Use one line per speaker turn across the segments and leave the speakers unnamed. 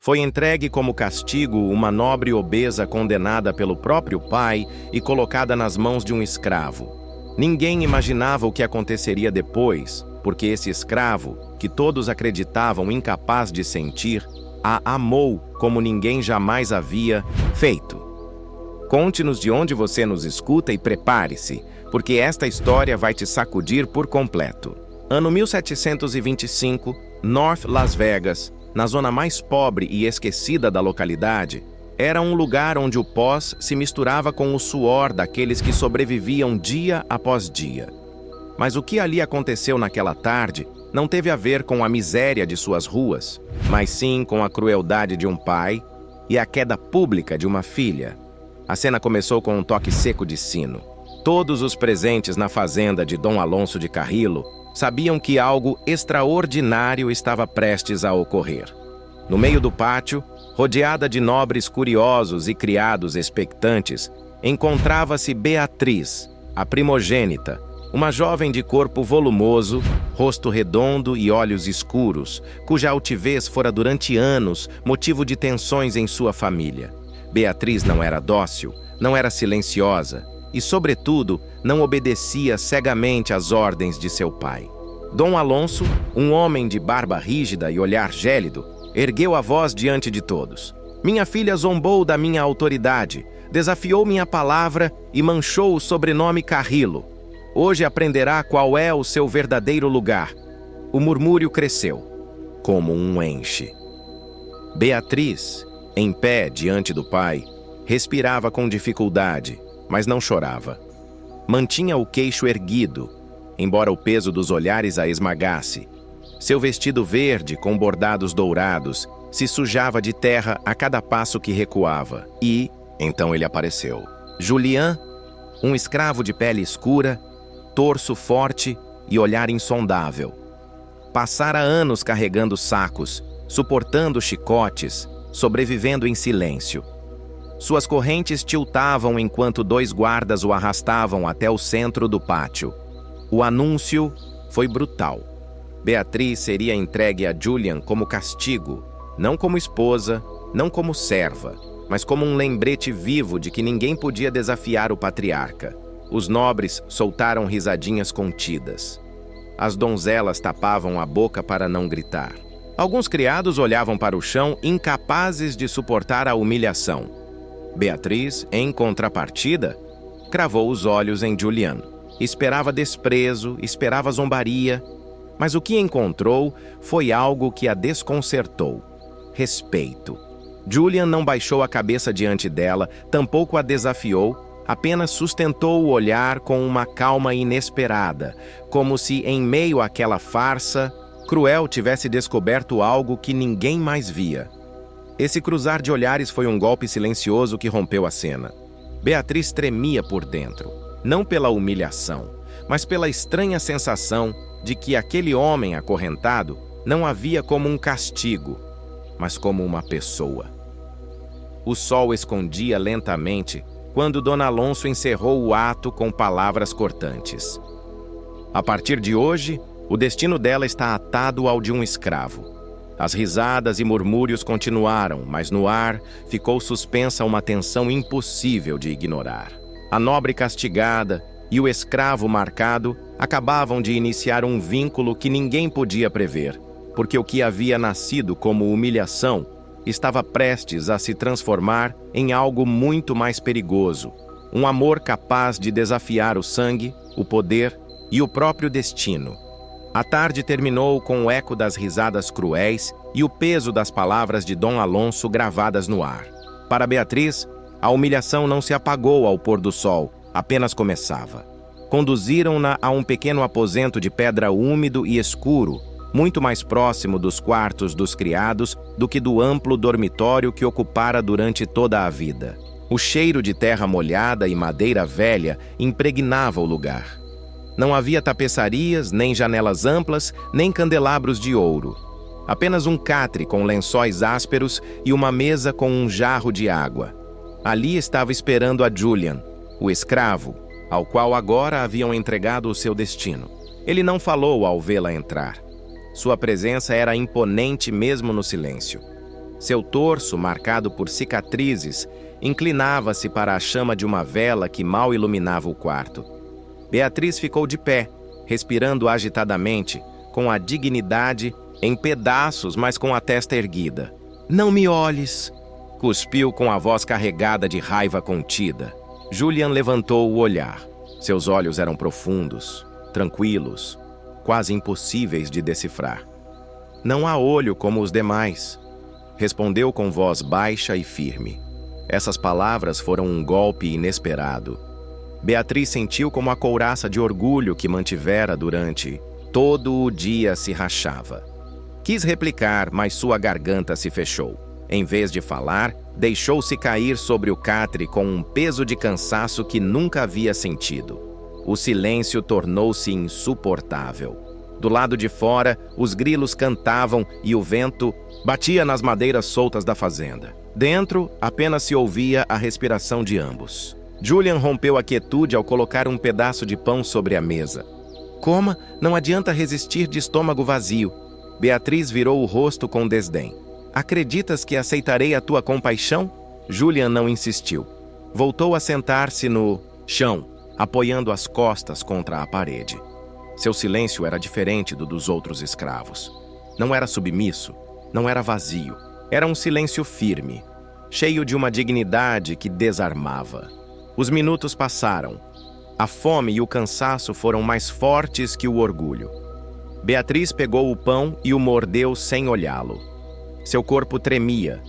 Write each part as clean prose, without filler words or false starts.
Foi entregue como castigo uma nobre obesa condenada pelo próprio pai e colocada nas mãos de um escravo. Ninguém imaginava o que aconteceria depois, porque esse escravo, que todos acreditavam incapaz de sentir, a amou como ninguém jamais havia feito. Conte-nos de onde você nos escuta e prepare-se, porque esta história vai te sacudir por completo. Ano 1725, North Las Vegas, na zona mais pobre e esquecida da localidade, era um lugar onde o pós se misturava com o suor daqueles que sobreviviam dia após dia. Mas o que ali aconteceu naquela tarde não teve a ver com a miséria de suas ruas, mas sim com a crueldade de um pai e a queda pública de uma filha. A cena começou com um toque seco de sino. Todos os presentes na fazenda de Dom Alonso de Carrillo sabiam que algo extraordinário estava prestes a ocorrer. No meio do pátio, rodeada de nobres curiosos e criados expectantes, encontrava-se Beatriz, a primogênita, uma jovem de corpo volumoso, rosto redondo e olhos escuros, cuja altivez fora durante anos motivo de tensões em sua família. Beatriz não era dócil, não era silenciosa e, sobretudo, não obedecia cegamente às ordens de seu pai. Dom Alonso, um homem de barba rígida e olhar gélido, ergueu a voz diante de todos. Minha filha zombou da minha autoridade, desafiou minha palavra e manchou o sobrenome Carrillo. Hoje aprenderá qual é o seu verdadeiro lugar. O murmúrio cresceu, como um enche. Beatriz, em pé diante do pai, respirava com dificuldade, mas não chorava. Mantinha o queixo erguido, embora o peso dos olhares a esmagasse. Seu vestido verde, com bordados dourados, se sujava de terra a cada passo que recuava. E, então ele apareceu. Julian, um escravo de pele escura, torso forte e olhar insondável. Passara anos carregando sacos, suportando chicotes, sobrevivendo em silêncio. Suas correntes tiltavam enquanto dois guardas o arrastavam até o centro do pátio. O anúncio foi brutal. Beatriz seria entregue a Julian como castigo, não como esposa, não como serva, mas como um lembrete vivo de que ninguém podia desafiar o patriarca. Os nobres soltaram risadinhas contidas. As donzelas tapavam a boca para não gritar. Alguns criados olhavam para o chão, incapazes de suportar a humilhação. Beatriz, em contrapartida, cravou os olhos em Julian. Esperava desprezo, esperava zombaria, mas o que encontrou foi algo que a desconcertou: respeito. Julian não baixou a cabeça diante dela, tampouco a desafiou, apenas sustentou o olhar com uma calma inesperada, como se, em meio àquela farsa, Cruel tivesse descoberto algo que ninguém mais via. Esse cruzar de olhares foi um golpe silencioso que rompeu a cena. Beatriz tremia por dentro, não pela humilhação, mas pela estranha sensação de que aquele homem acorrentado não havia como um castigo, mas como uma pessoa. O sol escondia lentamente quando Dona Alonso encerrou o ato com palavras cortantes. A partir de hoje, o destino dela está atado ao de um escravo. As risadas e murmúrios continuaram, mas no ar ficou suspensa uma tensão impossível de ignorar. A nobre castigada e o escravo marcado acabavam de iniciar um vínculo que ninguém podia prever, porque o que havia nascido como humilhação estava prestes a se transformar em algo muito mais perigoso, um amor capaz de desafiar o sangue, o poder e o próprio destino. A tarde terminou com o eco das risadas cruéis e o peso das palavras de Dom Alonso gravadas no ar. Para Beatriz, a humilhação não se apagou ao pôr do sol, apenas começava. Conduziram-na a um pequeno aposento de pedra úmido e escuro, muito mais próximo dos quartos dos criados do que do amplo dormitório que ocupara durante toda a vida. O cheiro de terra molhada e madeira velha impregnava o lugar. Não havia tapeçarias, nem janelas amplas, nem candelabros de ouro. Apenas um catre com lençóis ásperos e uma mesa com um jarro de água. Ali estava esperando a Julian, o escravo, ao qual agora haviam entregado o seu destino. Ele não falou ao vê-la entrar. Sua presença era imponente mesmo no silêncio. Seu torso, marcado por cicatrizes, inclinava-se para a chama de uma vela que mal iluminava o quarto. Beatriz ficou de pé, respirando agitadamente, com a dignidade em pedaços, mas com a testa erguida. "Não me olhes!" cuspiu com a voz carregada de raiva contida. Julian levantou o olhar. Seus olhos eram profundos, tranquilos, quase impossíveis de decifrar. "Não há olho como os demais", respondeu com voz baixa e firme. Essas palavras foram um golpe inesperado. Beatriz sentiu como a couraça de orgulho que mantivera durante todo o dia se rachava. Quis replicar, mas sua garganta se fechou. Em vez de falar, deixou-se cair sobre o catre com um peso de cansaço que nunca havia sentido. O silêncio tornou-se insuportável. Do lado de fora, os grilos cantavam e o vento batia nas madeiras soltas da fazenda. Dentro, apenas se ouvia a respiração de ambos. Julian rompeu a quietude ao colocar um pedaço de pão sobre a mesa. "Coma, não adianta resistir de estômago vazio." Beatriz virou o rosto com desdém. "Acreditas que aceitarei a tua compaixão?" Julian não insistiu. Voltou a sentar-se no chão, apoiando as costas contra a parede. Seu silêncio era diferente do dos outros escravos. Não era submisso, não era vazio. Era um silêncio firme, cheio de uma dignidade que desarmava. Os minutos passaram. A fome e o cansaço foram mais fortes que o orgulho. Beatriz pegou o pão e o mordeu sem olhá-lo. Seu corpo tremia,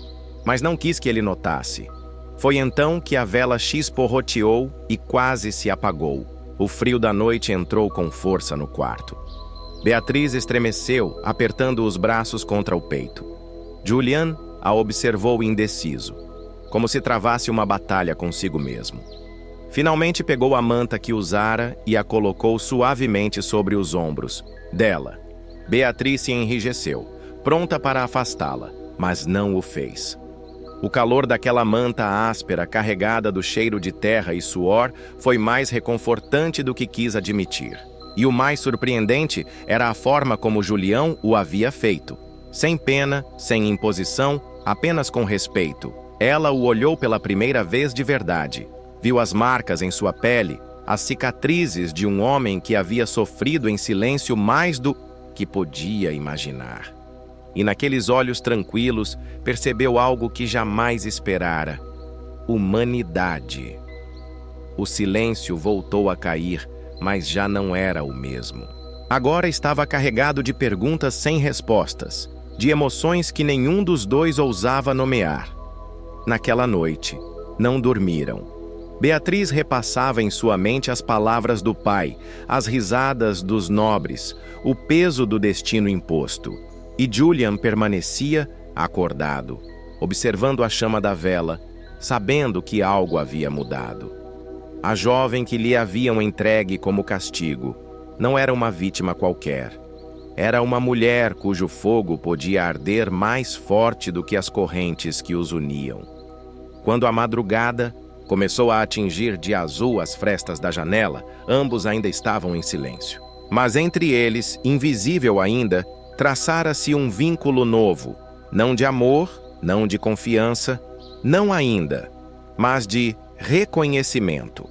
mas não quis que ele notasse. Foi então que a vela chisporroteou e quase se apagou. O frio da noite entrou com força no quarto. Beatriz estremeceu, apertando os braços contra o peito. Julian a observou indeciso, como se travasse uma batalha consigo mesmo. Finalmente pegou a manta que usara e a colocou suavemente sobre os ombros dela. Beatriz se enrijeceu, pronta para afastá-la, mas não o fez. O calor daquela manta áspera, carregada do cheiro de terra e suor, foi mais reconfortante do que quis admitir. E o mais surpreendente era a forma como Julião o havia feito. Sem pena, sem imposição, apenas com respeito. Ela o olhou pela primeira vez de verdade. Viu as marcas em sua pele, as cicatrizes de um homem que havia sofrido em silêncio mais do que podia imaginar. E naqueles olhos tranquilos, percebeu algo que jamais esperara: humanidade. O silêncio voltou a cair, mas já não era o mesmo. Agora estava carregado de perguntas sem respostas, de emoções que nenhum dos dois ousava nomear. Naquela noite, não dormiram. Beatriz repassava em sua mente as palavras do pai, as risadas dos nobres, o peso do destino imposto. E Julian permanecia acordado, observando a chama da vela, sabendo que algo havia mudado. A jovem que lhe haviam entregue como castigo não era uma vítima qualquer. Era uma mulher cujo fogo podia arder mais forte do que as correntes que os uniam. Quando a madrugada começou a atingir de azul as frestas da janela, ambos ainda estavam em silêncio. Mas entre eles, invisível ainda, traçara-se um vínculo novo, não de amor, não de confiança, não ainda, mas de reconhecimento.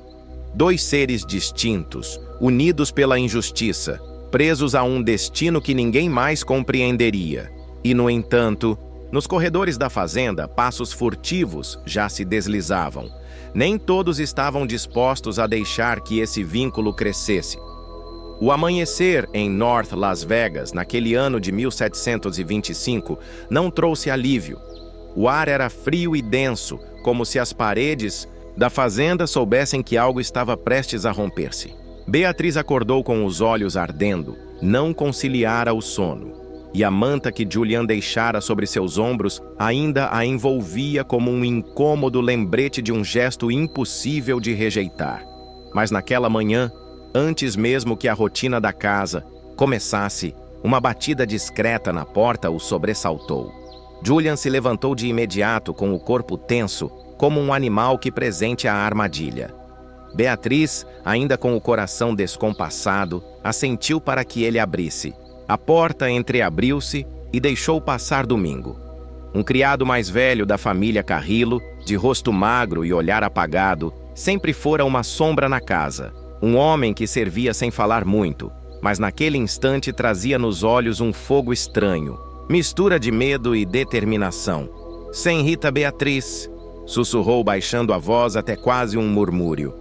Dois seres distintos, unidos pela injustiça, presos a um destino que ninguém mais compreenderia. E, no entanto, nos corredores da fazenda, passos furtivos já se deslizavam. Nem todos estavam dispostos a deixar que esse vínculo crescesse. O amanhecer em North Las Vegas, naquele ano de 1725, não trouxe alívio. O ar era frio e denso, como se as paredes da fazenda soubessem que algo estava prestes a romper-se. Beatriz acordou com os olhos ardendo, não conciliara o sono, e a manta que Julian deixara sobre seus ombros ainda a envolvia como um incômodo lembrete de um gesto impossível de rejeitar. Mas naquela manhã, antes mesmo que a rotina da casa começasse, uma batida discreta na porta o sobressaltou. Julian se levantou de imediato com o corpo tenso, como um animal que presente a armadilha. Beatriz, ainda com o coração descompassado, assentiu para que ele abrisse. A porta entreabriu-se e deixou passar Domingo. Um criado mais velho da família Carrillo, de rosto magro e olhar apagado, sempre fora uma sombra na casa. Um homem que servia sem falar muito, mas naquele instante trazia nos olhos um fogo estranho, mistura de medo e determinação. Senhorita Beatriz, sussurrou baixando a voz até quase um murmúrio.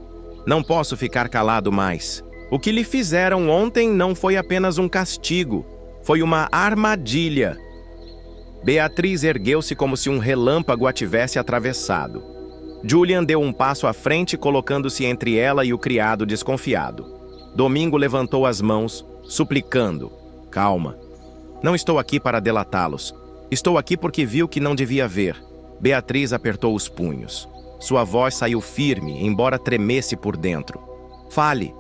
Não posso ficar calado mais. O que lhe fizeram ontem não foi apenas um castigo, foi uma armadilha. Beatriz ergueu-se como se um relâmpago a tivesse atravessado. Julian deu um passo à frente, colocando-se entre ela e o criado desconfiado. Domingo levantou as mãos, suplicando. Calma. Não estou aqui para delatá-los. Estou aqui porque viu que não devia ver. Beatriz apertou os punhos. Sua voz saiu firme, embora tremesse por dentro. Fale.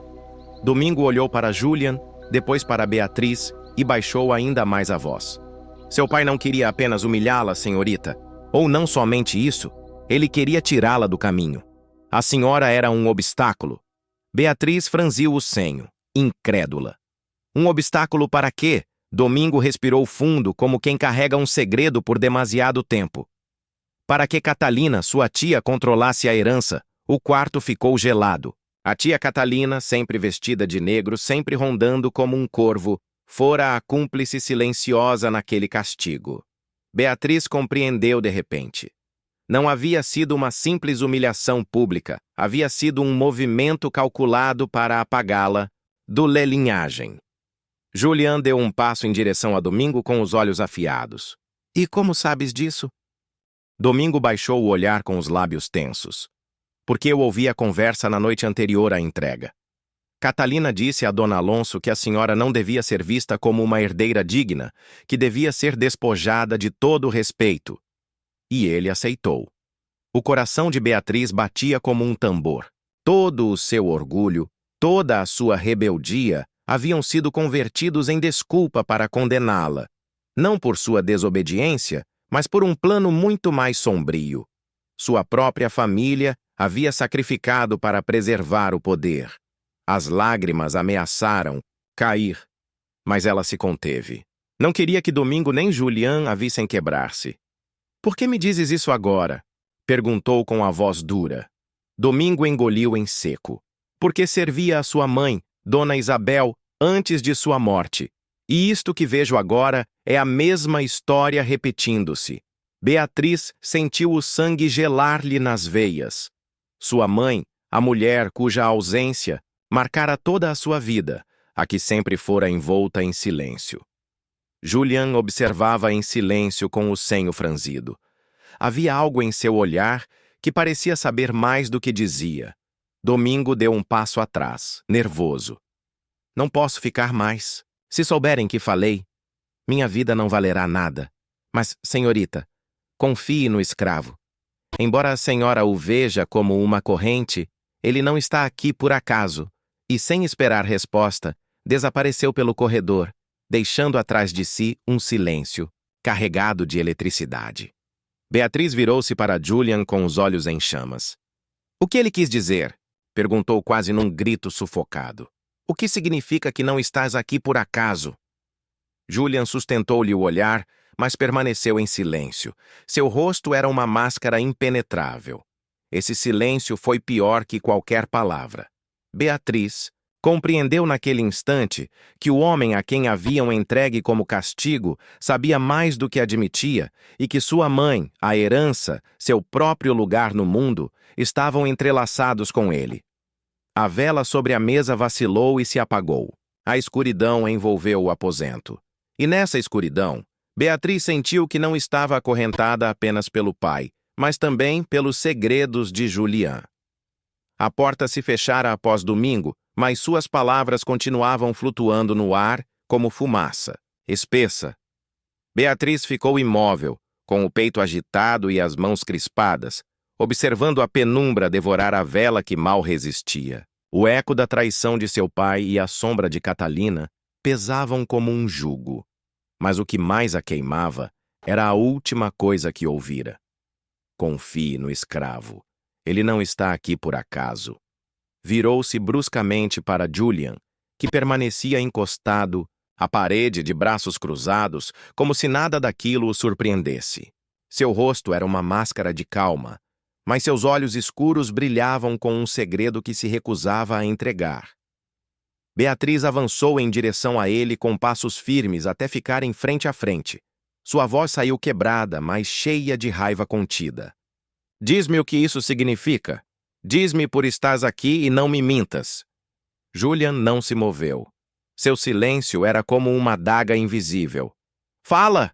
Domingo olhou para Julian, depois para Beatriz e baixou ainda mais a voz. Seu pai não queria apenas humilhá-la, senhorita. Ou não somente isso, ele queria tirá-la do caminho. A senhora era um obstáculo. Beatriz franziu o senho, incrédula. Um obstáculo para quê? Domingo respirou fundo, como quem carrega um segredo por demasiado tempo. Para que Catalina, sua tia, controlasse a herança, o quarto ficou gelado. A tia Catalina, sempre vestida de negro, sempre rondando como um corvo, fora a cúmplice silenciosa naquele castigo. Beatriz compreendeu de repente. Não havia sido uma simples humilhação pública, havia sido um movimento calculado para apagá-la do linhagem. Julian deu um passo em direção a Domingo com os olhos afiados. E como sabes disso? Domingo baixou o olhar com os lábios tensos. Porque eu ouvi a conversa na noite anterior à entrega. Catalina disse a Dona Alonso que a senhora não devia ser vista como uma herdeira digna, que devia ser despojada de todo o respeito. E ele aceitou. O coração de Beatriz batia como um tambor. Todo o seu orgulho, toda a sua rebeldia haviam sido convertidos em desculpa para condená-la. Não por sua desobediência, mas por um plano muito mais sombrio. Sua própria família havia sacrificado para preservar o poder. As lágrimas ameaçaram cair, mas ela se conteve. Não queria que Domingo nem Julian a vissem quebrar-se. Por que me dizes isso agora? Perguntou com a voz dura. Domingo engoliu em seco. Porque servia a sua mãe, Dona Isabel, antes de sua morte. E isto que vejo agora é a mesma história repetindo-se. Beatriz sentiu o sangue gelar-lhe nas veias. Sua mãe, a mulher cuja ausência marcara toda a sua vida, a que sempre fora envolta em silêncio. Julian observava em silêncio com o senho franzido. Havia algo em seu olhar que parecia saber mais do que dizia. Domingo deu um passo atrás, nervoso. Não posso ficar mais. Se souberem que falei, minha vida não valerá nada. Mas, senhorita, confie no escravo. Embora a senhora o veja como uma corrente, ele não está aqui por acaso. E, sem esperar resposta, desapareceu pelo corredor, deixando atrás de si um silêncio, carregado de eletricidade. Beatriz virou-se para Julian com os olhos em chamas. O que ele quis dizer? Perguntou quase num grito sufocado. O que significa que não estás aqui por acaso? Julian sustentou-lhe o olhar, mas permaneceu em silêncio. Seu rosto era uma máscara impenetrável. Esse silêncio foi pior que qualquer palavra. Beatriz compreendeu naquele instante que o homem a quem haviam entregue como castigo sabia mais do que admitia e que sua mãe, a herança, seu próprio lugar no mundo, estavam entrelaçados com ele. A vela sobre a mesa vacilou e se apagou. A escuridão envolveu o aposento. E nessa escuridão, Beatriz sentiu que não estava acorrentada apenas pelo pai, mas também pelos segredos de Julian. A porta se fechara após Domingo, mas suas palavras continuavam flutuando no ar como fumaça, espessa. Beatriz ficou imóvel, com o peito agitado e as mãos crispadas, observando a penumbra devorar a vela que mal resistia. O eco da traição de seu pai e a sombra de Catalina pesavam como um jugo. Mas o que mais a queimava era a última coisa que ouvira. Confie no escravo. Ele não está aqui por acaso. Virou-se bruscamente para Julian, que permanecia encostado à parede de braços cruzados, como se nada daquilo o surpreendesse. Seu rosto era uma máscara de calma, mas seus olhos escuros brilhavam com um segredo que se recusava a entregar. Beatriz avançou em direção a ele com passos firmes até ficarem frente a frente. Sua voz saiu quebrada, mas cheia de raiva contida. Diz-me o que isso significa. Diz-me por estás aqui e não me mintas. Julian não se moveu. Seu silêncio era como uma adaga invisível. Fala!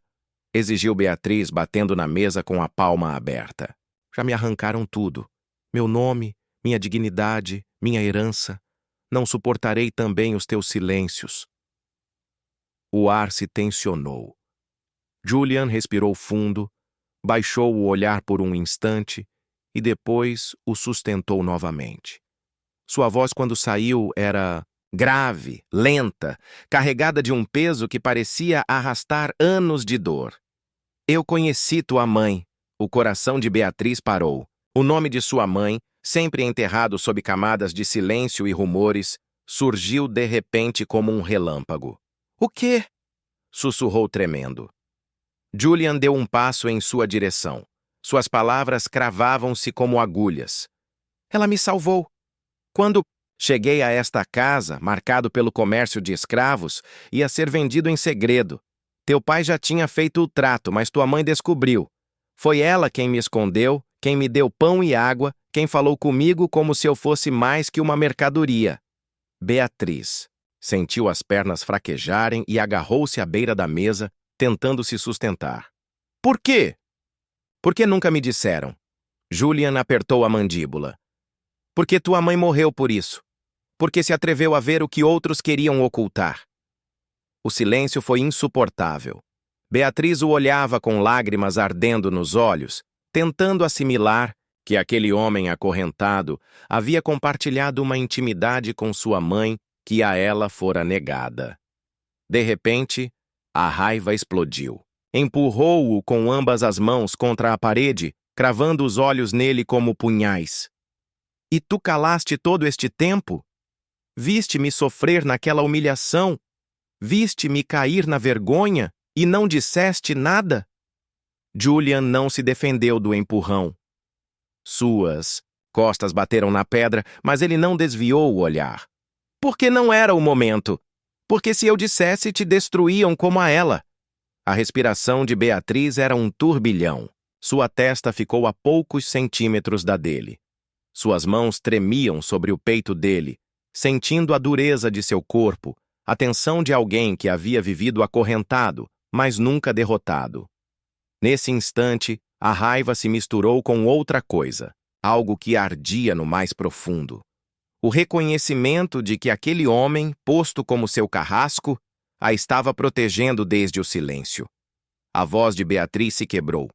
Exigiu Beatriz, batendo na mesa com a palma aberta. Já me arrancaram tudo. Meu nome, minha dignidade, minha herança. Não suportarei também os teus silêncios. O ar se tensionou. Julian respirou fundo, baixou o olhar por um instante e depois o sustentou novamente. Sua voz, quando saiu, era grave, lenta, carregada de um peso que parecia arrastar anos de dor. Eu conheci tua mãe. O coração de Beatriz parou. O nome de sua mãe, sempre enterrado sob camadas de silêncio e rumores, surgiu de repente como um relâmpago. O quê? Sussurrou tremendo. Julian deu um passo em sua direção. Suas palavras cravavam-se como agulhas. Ela me salvou. Quando cheguei a esta casa, marcado pelo comércio de escravos, ia ser vendido em segredo. Teu pai já tinha feito o trato, mas tua mãe descobriu. Foi ela quem me escondeu, quem me deu pão e água, quem falou comigo como se eu fosse mais que uma mercadoria. Beatriz sentiu as pernas fraquejarem e agarrou-se à beira da mesa, tentando se sustentar. Por quê? Por que nunca me disseram? Julian apertou a mandíbula. Porque tua mãe morreu por isso. Porque se atreveu a ver o que outros queriam ocultar. O silêncio foi insuportável. Beatriz o olhava com lágrimas ardendo nos olhos, tentando assimilar que aquele homem acorrentado havia compartilhado uma intimidade com sua mãe que a ela fora negada. De repente, a raiva explodiu. Empurrou-o com ambas as mãos contra a parede, cravando os olhos nele como punhais. E tu calaste todo este tempo? Viste-me sofrer naquela humilhação? Viste-me cair na vergonha e não disseste nada? Julian não se defendeu do empurrão. Suas costas bateram na pedra, mas ele não desviou o olhar. Porque não era o momento. Porque se eu dissesse, te destruíam como a ela. A respiração de Beatriz era um turbilhão. Sua testa ficou a poucos centímetros da dele. Suas mãos tremiam sobre o peito dele, sentindo a dureza de seu corpo, a tensão de alguém que havia vivido acorrentado, mas nunca derrotado. Nesse instante, a raiva se misturou com outra coisa, algo que ardia no mais profundo. O reconhecimento de que aquele homem, posto como seu carrasco, a estava protegendo desde o silêncio. A voz de Beatriz se quebrou.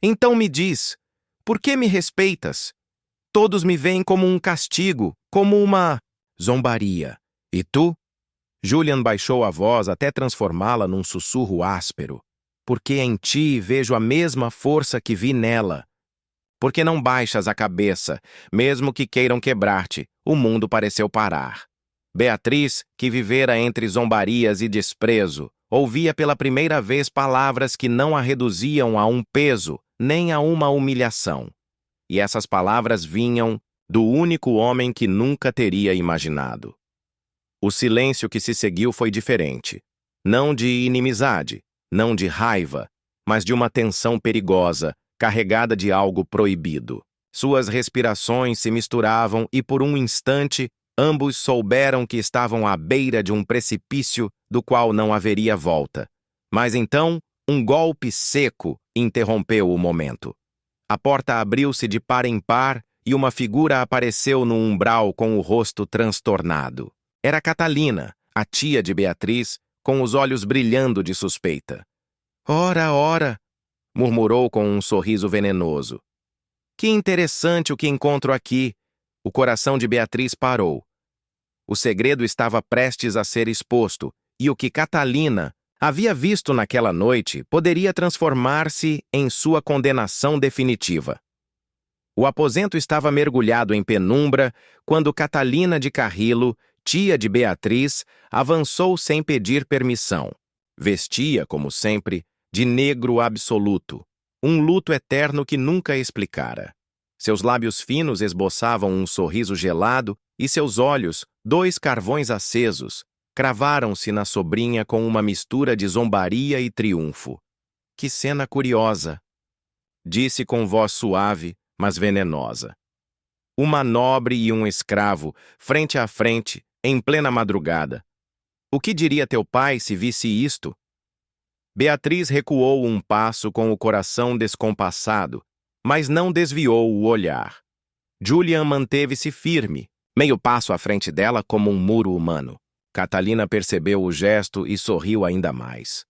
Então me diz, por que me respeitas? Todos me veem como um castigo, como uma zombaria. E tu? Julian baixou a voz até transformá-la num sussurro áspero. Porque em ti vejo a mesma força que vi nela. Porque não baixas a cabeça, mesmo que queiram quebrar-te, o mundo pareceu parar. Beatriz, que vivera entre zombarias e desprezo, ouvia pela primeira vez palavras que não a reduziam a um peso, nem a uma humilhação. E essas palavras vinham do único homem que nunca teria imaginado. O silêncio que se seguiu foi diferente. Não de inimizade, não de raiva, mas de uma tensão perigosa, carregada de algo proibido. Suas respirações se misturavam e, por um instante, ambos souberam que estavam à beira de um precipício do qual não haveria volta. Mas então, um golpe seco interrompeu o momento. A porta abriu-se de par em par e uma figura apareceu no umbral com o rosto transtornado. Era Catalina, a tia de Beatriz, com os olhos brilhando de suspeita. Ora, ora, murmurou com um sorriso venenoso. Que interessante o que encontro aqui. O coração de Beatriz parou. O segredo estava prestes a ser exposto, e o que Catalina havia visto naquela noite poderia transformar-se em sua condenação definitiva. O aposento estava mergulhado em penumbra quando Catalina de Carrillo, tia de Beatriz, avançou sem pedir permissão. Vestia, como sempre, de negro absoluto. Um luto eterno que nunca explicara. Seus lábios finos esboçavam um sorriso gelado e seus olhos, dois carvões acesos, cravaram-se na sobrinha com uma mistura de zombaria e triunfo. Que cena curiosa! Disse com voz suave, mas venenosa. Uma nobre e um escravo, frente a frente, em plena madrugada. O que diria teu pai se visse isto? Beatriz recuou um passo com o coração descompassado, mas não desviou o olhar. Julian manteve-se firme, meio passo à frente dela como um muro humano. Catalina percebeu o gesto e sorriu ainda mais.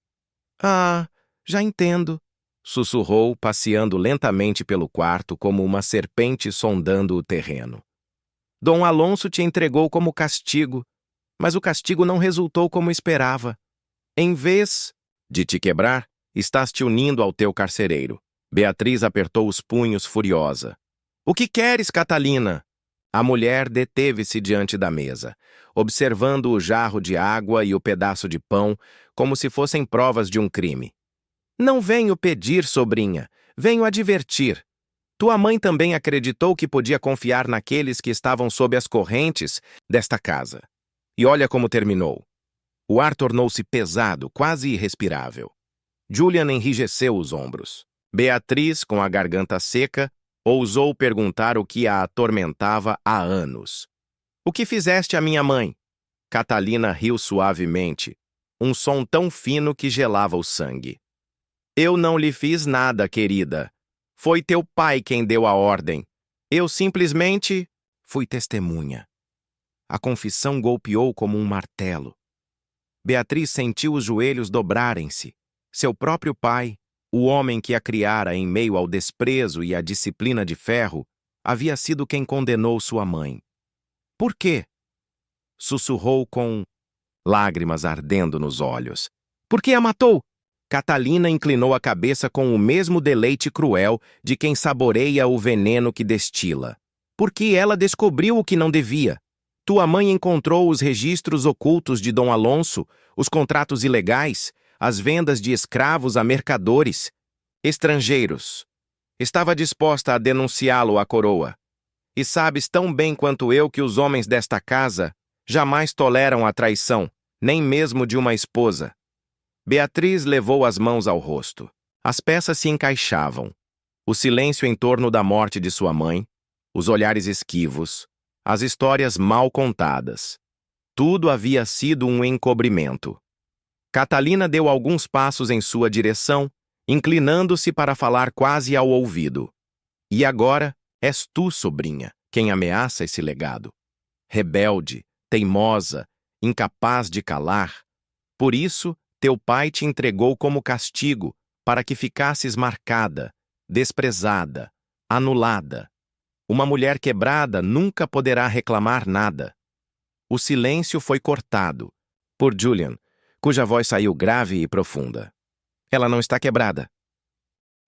Ah, já entendo, sussurrou, passeando lentamente pelo quarto como uma serpente sondando o terreno. Dom Alonso te entregou como castigo, mas o castigo não resultou como esperava. Em vez de te quebrar, estás te unindo ao teu carcereiro. Beatriz apertou os punhos furiosa. O que queres, Catalina? A mulher deteve-se diante da mesa, observando o jarro de água e o pedaço de pão como se fossem provas de um crime. Não venho pedir, sobrinha, venho advertir. Tua mãe também acreditou que podia confiar naqueles que estavam sob as correntes desta casa. E olha como terminou. O ar tornou-se pesado, quase irrespirável. Julian enrijeceu os ombros. Beatriz, com a garganta seca, ousou perguntar o que a atormentava há anos. O que fizeste à minha mãe? Catalina riu suavemente, um som tão fino que gelava o sangue. Eu não lhe fiz nada, querida. Foi teu pai quem deu a ordem. Eu simplesmente fui testemunha. A confissão golpeou como um martelo. Beatriz sentiu os joelhos dobrarem-se. Seu próprio pai, o homem que a criara em meio ao desprezo e à disciplina de ferro, havia sido quem condenou sua mãe. Por quê? Sussurrou com lágrimas ardendo nos olhos. Por que a matou? Catalina inclinou a cabeça com o mesmo deleite cruel de quem saboreia o veneno que destila. Porque ela descobriu o que não devia. Tua mãe encontrou os registros ocultos de Dom Alonso, os contratos ilegais, as vendas de escravos a mercadores, estrangeiros. Estava disposta a denunciá-lo à coroa. E sabes tão bem quanto eu que os homens desta casa jamais toleram a traição, nem mesmo de uma esposa. Beatriz levou as mãos ao rosto. As peças se encaixavam. O silêncio em torno da morte de sua mãe, os olhares esquivos, as histórias mal contadas. Tudo havia sido um encobrimento. Catalina deu alguns passos em sua direção, inclinando-se para falar quase ao ouvido. E agora és tu, sobrinha, quem ameaça esse legado. Rebelde, teimosa, incapaz de calar. Por isso, teu pai te entregou como castigo, para que ficasses marcada, desprezada, anulada. Uma mulher quebrada nunca poderá reclamar nada. O silêncio foi cortado, por Julian, cuja voz saiu grave e profunda. Ela não está quebrada.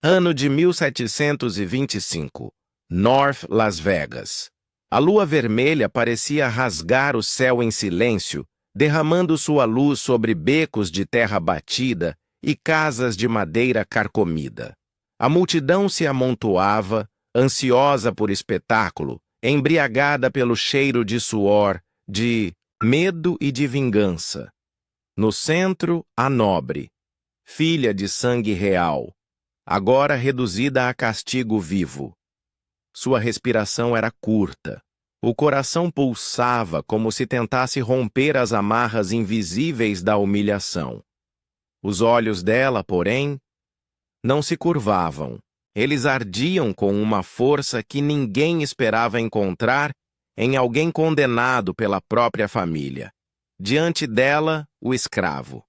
Ano de 1725. North Las Vegas. A lua vermelha parecia rasgar o céu em silêncio, derramando sua luz sobre becos de terra batida e casas de madeira carcomida. A multidão se amontoava, ansiosa por espetáculo, embriagada pelo cheiro de suor, de medo e de vingança. No centro, a nobre, filha de sangue real, agora reduzida a castigo vivo. Sua respiração era curta. O coração pulsava como se tentasse romper as amarras invisíveis da humilhação. Os olhos dela, porém, não se curvavam. Eles ardiam com uma força que ninguém esperava encontrar em alguém condenado pela própria família. Diante dela, o escravo.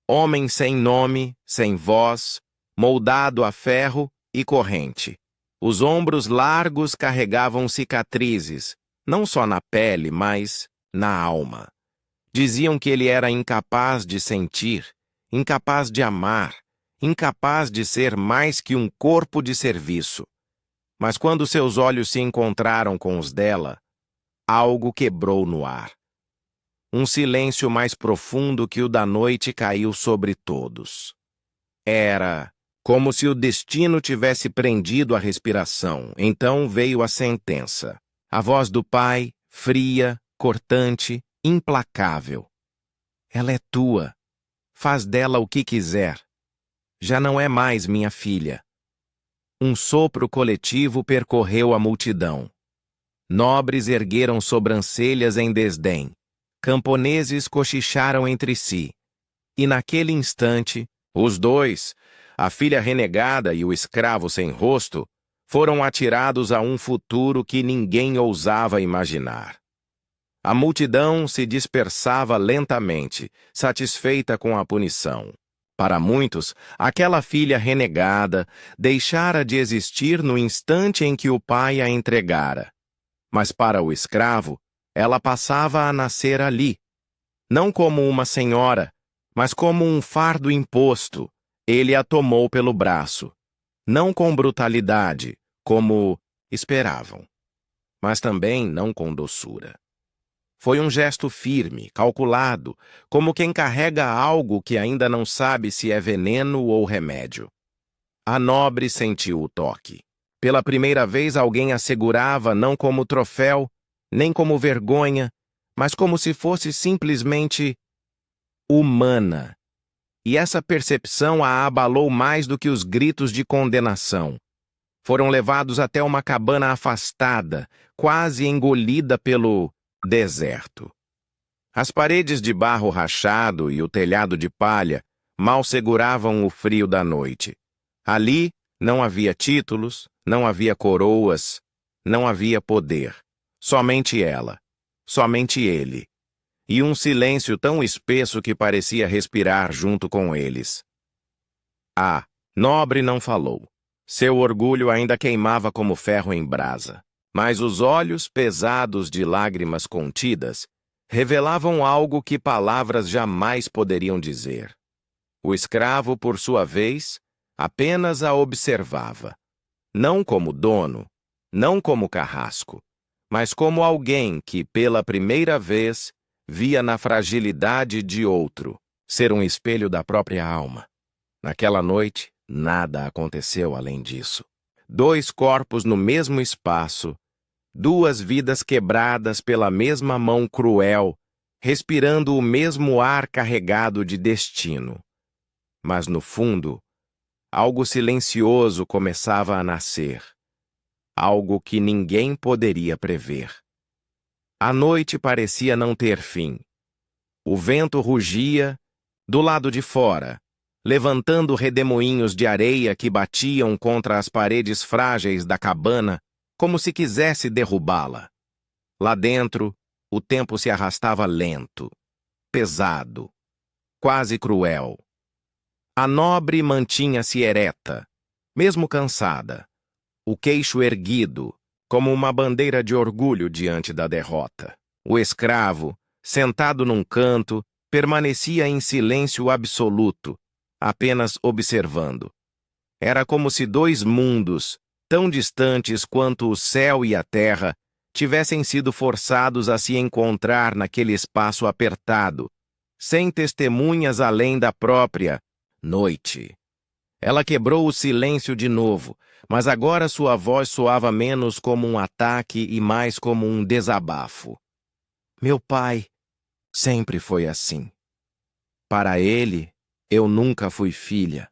Homem sem nome, sem voz, moldado a ferro e corrente. Os ombros largos carregavam cicatrizes, não só na pele, mas na alma. Diziam que ele era incapaz de sentir, incapaz de amar, incapaz de ser mais que um corpo de serviço. Mas quando seus olhos se encontraram com os dela, algo quebrou no ar. Um silêncio mais profundo que o da noite caiu sobre todos. Era como se o destino tivesse prendido a respiração. Então veio a sentença. A voz do pai, fria, cortante, implacável. Ela é tua. Faz dela o que quiser. Já não é mais minha filha. Um sopro coletivo percorreu a multidão. Nobres ergueram sobrancelhas em desdém. Camponeses cochicharam entre si. E naquele instante, os dois, a filha renegada e o escravo sem rosto, foram atirados a um futuro que ninguém ousava imaginar. A multidão se dispersava lentamente, satisfeita com a punição. Para muitos, aquela filha renegada deixara de existir no instante em que o pai a entregara. Mas para o escravo, ela passava a nascer ali, não como uma senhora, mas como um fardo imposto. Ele a tomou pelo braço, não com brutalidade, como esperavam, mas também não com doçura. Foi um gesto firme, calculado, como quem carrega algo que ainda não sabe se é veneno ou remédio. A nobre sentiu o toque. Pela primeira vez alguém a segurava não como troféu, nem como vergonha, mas como se fosse simplesmente humana. E essa percepção a abalou mais do que os gritos de condenação. Foram levados até uma cabana afastada, quase engolida pelo deserto. As paredes de barro rachado e o telhado de palha mal seguravam o frio da noite. Ali não havia títulos, não havia coroas, não havia poder. Somente ela, somente ele. E um silêncio tão espesso que parecia respirar junto com eles. A nobre não falou. Seu orgulho ainda queimava como ferro em brasa. Mas os olhos, pesados de lágrimas contidas, revelavam algo que palavras jamais poderiam dizer. O escravo, por sua vez, apenas a observava. Não como dono, não como carrasco, mas como alguém que, pela primeira vez, via na fragilidade de outro, ser um espelho da própria alma. Naquela noite, nada aconteceu além disso. Dois corpos no mesmo espaço, duas vidas quebradas pela mesma mão cruel, respirando o mesmo ar carregado de destino. Mas no fundo, algo silencioso começava a nascer, algo que ninguém poderia prever. A noite parecia não ter fim. O vento rugia do lado de fora, levantando redemoinhos de areia que batiam contra as paredes frágeis da cabana, como se quisesse derrubá-la. Lá dentro, o tempo se arrastava lento, pesado, quase cruel. A nobre mantinha-se ereta, mesmo cansada, o queixo erguido, como uma bandeira de orgulho diante da derrota. O escravo, sentado num canto, permanecia em silêncio absoluto, apenas observando. Era como se dois mundos, tão distantes quanto o céu e a terra, tivessem sido forçados a se encontrar naquele espaço apertado, sem testemunhas além da própria noite. Ela quebrou o silêncio de novo, mas agora sua voz soava menos como um ataque e mais como um desabafo. Meu pai sempre foi assim. Para ele, eu nunca fui filha.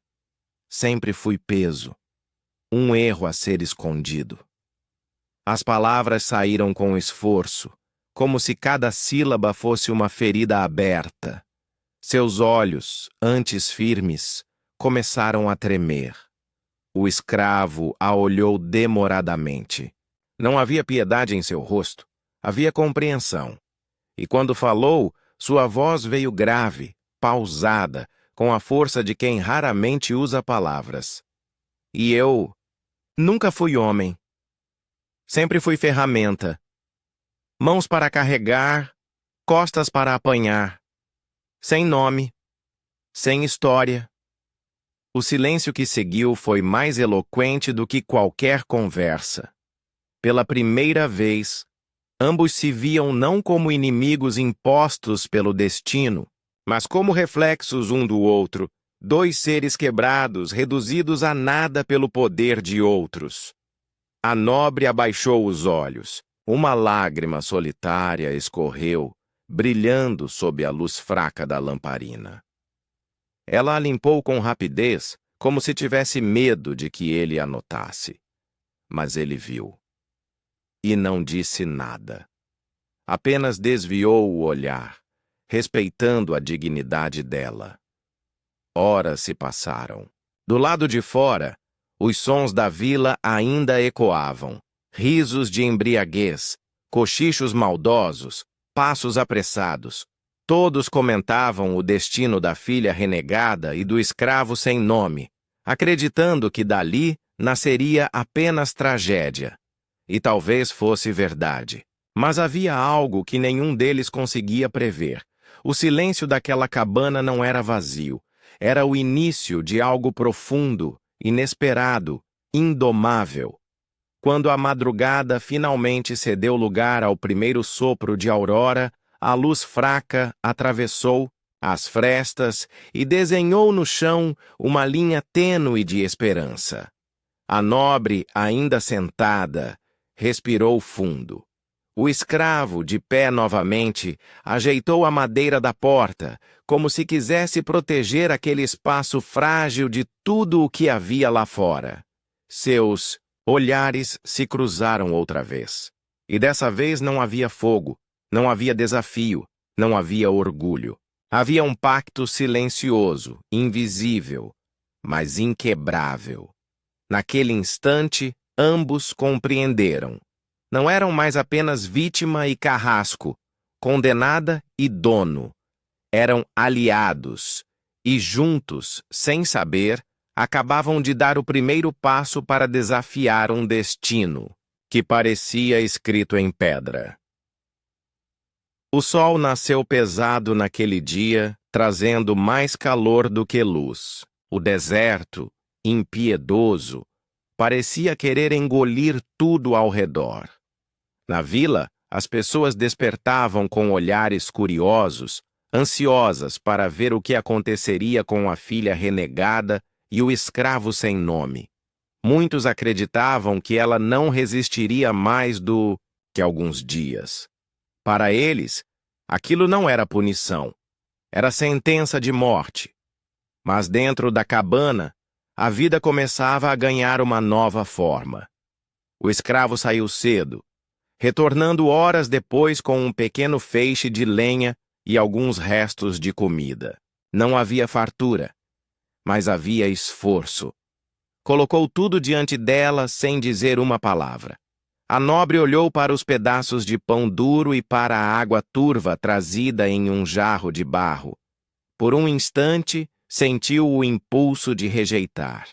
Sempre fui peso. Um erro a ser escondido. As palavras saíram com esforço, como se cada sílaba fosse uma ferida aberta. Seus olhos, antes firmes, começaram a tremer. O escravo a olhou demoradamente. Não havia piedade em seu rosto, havia compreensão. E quando falou, sua voz veio grave, pausada, com a força de quem raramente usa palavras. E eu nunca fui homem. Sempre fui ferramenta. Mãos para carregar, costas para apanhar. Sem nome, sem história. O silêncio que seguiu foi mais eloquente do que qualquer conversa. Pela primeira vez, ambos se viam não como inimigos impostos pelo destino, mas como reflexos um do outro, Dois seres quebrados, reduzidos a nada pelo poder de outros. A nobre abaixou os olhos. Uma lágrima solitária escorreu, brilhando sob a luz fraca da lamparina. Ela a limpou com rapidez, como se tivesse medo de que ele a notasse. Mas ele viu. E não disse nada. Apenas desviou o olhar, respeitando a dignidade dela. Horas se passaram. Do lado de fora, os sons da vila ainda ecoavam. Risos de embriaguez, cochichos maldosos, passos apressados. Todos comentavam o destino da filha renegada e do escravo sem nome, acreditando que dali nasceria apenas tragédia. E talvez fosse verdade. Mas havia algo que nenhum deles conseguia prever. O silêncio daquela cabana não era vazio. Era o início de algo profundo, inesperado, indomável. Quando a madrugada finalmente cedeu lugar ao primeiro sopro de aurora, a luz fraca atravessou as frestas e desenhou no chão uma linha tênue de esperança. A nobre, ainda sentada, respirou fundo. O escravo, de pé novamente, ajeitou a madeira da porta, como se quisesse proteger aquele espaço frágil de tudo o que havia lá fora. Seus olhares se cruzaram outra vez. E dessa vez não havia fogo, não havia desafio, não havia orgulho. Havia um pacto silencioso, invisível, mas inquebrável. Naquele instante, ambos compreenderam. Não eram mais apenas vítima e carrasco, condenada e dono. Eram aliados, e juntos, sem saber, acabavam de dar o primeiro passo para desafiar um destino que parecia escrito em pedra. O sol nasceu pesado naquele dia, trazendo mais calor do que luz. O deserto, impiedoso, parecia querer engolir tudo ao redor. Na vila, as pessoas despertavam com olhares curiosos, ansiosas para ver o que aconteceria com a filha renegada e o escravo sem nome. Muitos acreditavam que ela não resistiria mais do que alguns dias. Para eles, aquilo não era punição, era sentença de morte. Mas dentro da cabana, a vida começava a ganhar uma nova forma. O escravo saiu cedo, retornando horas depois com um pequeno feixe de lenha e alguns restos de comida. Não havia fartura, mas havia esforço. Colocou tudo diante dela sem dizer uma palavra. A nobre olhou para os pedaços de pão duro e para a água turva trazida em um jarro de barro. Por um instante, sentiu o impulso de rejeitar.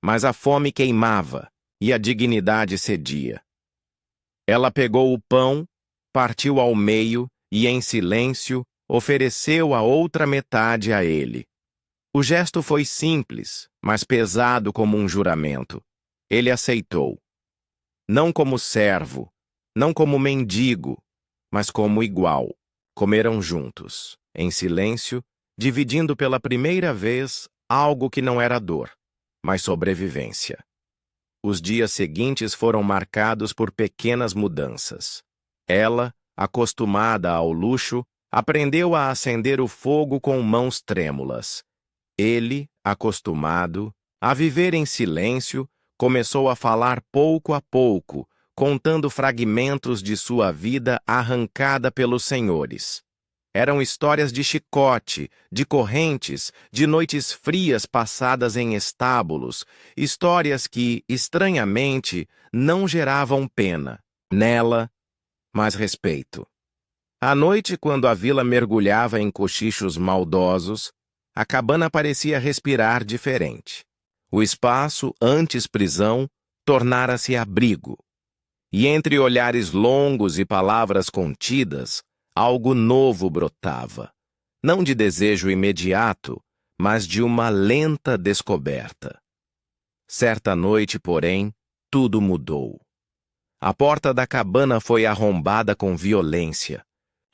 Mas a fome queimava e a dignidade cedia. Ela pegou o pão, partiu ao meio e, em silêncio, ofereceu a outra metade a ele. O gesto foi simples, mas pesado como um juramento. Ele aceitou. Não como servo, não como mendigo, mas como igual. Comeram juntos, em silêncio, dividindo pela primeira vez algo que não era dor, mas sobrevivência. Os dias seguintes foram marcados por pequenas mudanças. Ela, acostumada ao luxo, aprendeu a acender o fogo com mãos trêmulas. Ele, acostumado a viver em silêncio, começou a falar pouco a pouco, contando fragmentos de sua vida arrancada pelos senhores. Eram histórias de chicote, de correntes, de noites frias passadas em estábulos, histórias que, estranhamente, não geravam pena nela, mas respeito. À noite, quando a vila mergulhava em cochichos maldosos, a cabana parecia respirar diferente. O espaço, antes prisão, tornara-se abrigo. E entre olhares longos e palavras contidas, algo novo brotava, não de desejo imediato, mas de uma lenta descoberta. Certa noite, porém, tudo mudou. A porta da cabana foi arrombada com violência,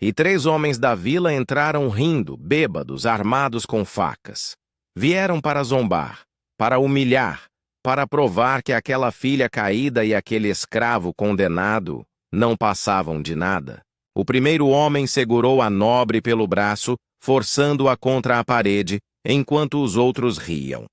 e 3 homens da vila entraram rindo, bêbados, armados com facas. Vieram para zombar, para humilhar, para provar que aquela filha caída e aquele escravo condenado não passavam de nada. O primeiro homem segurou a nobre pelo braço, forçando-a contra a parede, enquanto os outros riam.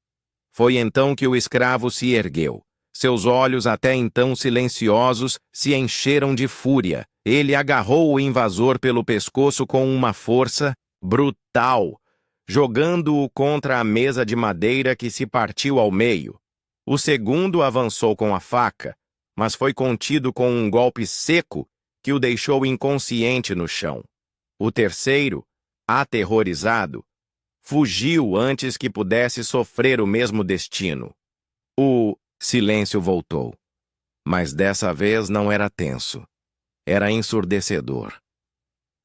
Foi então que o escravo se ergueu. Seus olhos, até então silenciosos, se encheram de fúria. Ele agarrou o invasor pelo pescoço com uma força brutal, jogando-o contra a mesa de madeira que se partiu ao meio. O segundo avançou com a faca, mas foi contido com um golpe seco que o deixou inconsciente no chão. O terceiro, aterrorizado, fugiu antes que pudesse sofrer o mesmo destino. O silêncio voltou, mas dessa vez não era tenso. Era ensurdecedor.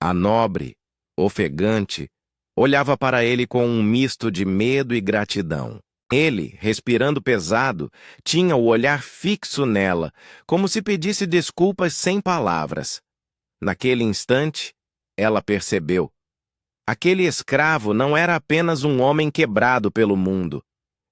A nobre, ofegante, olhava para ele com um misto de medo e gratidão. Ele, respirando pesado, tinha o olhar fixo nela, como se pedisse desculpas sem palavras. Naquele instante, ela percebeu. Aquele escravo não era apenas um homem quebrado pelo mundo.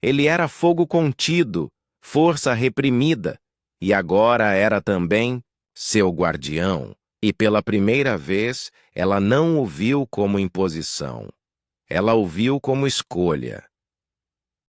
Ele era fogo contido, força reprimida, e agora era também seu guardião. E pela primeira vez, ela não o viu como imposição. Ela o viu como escolha.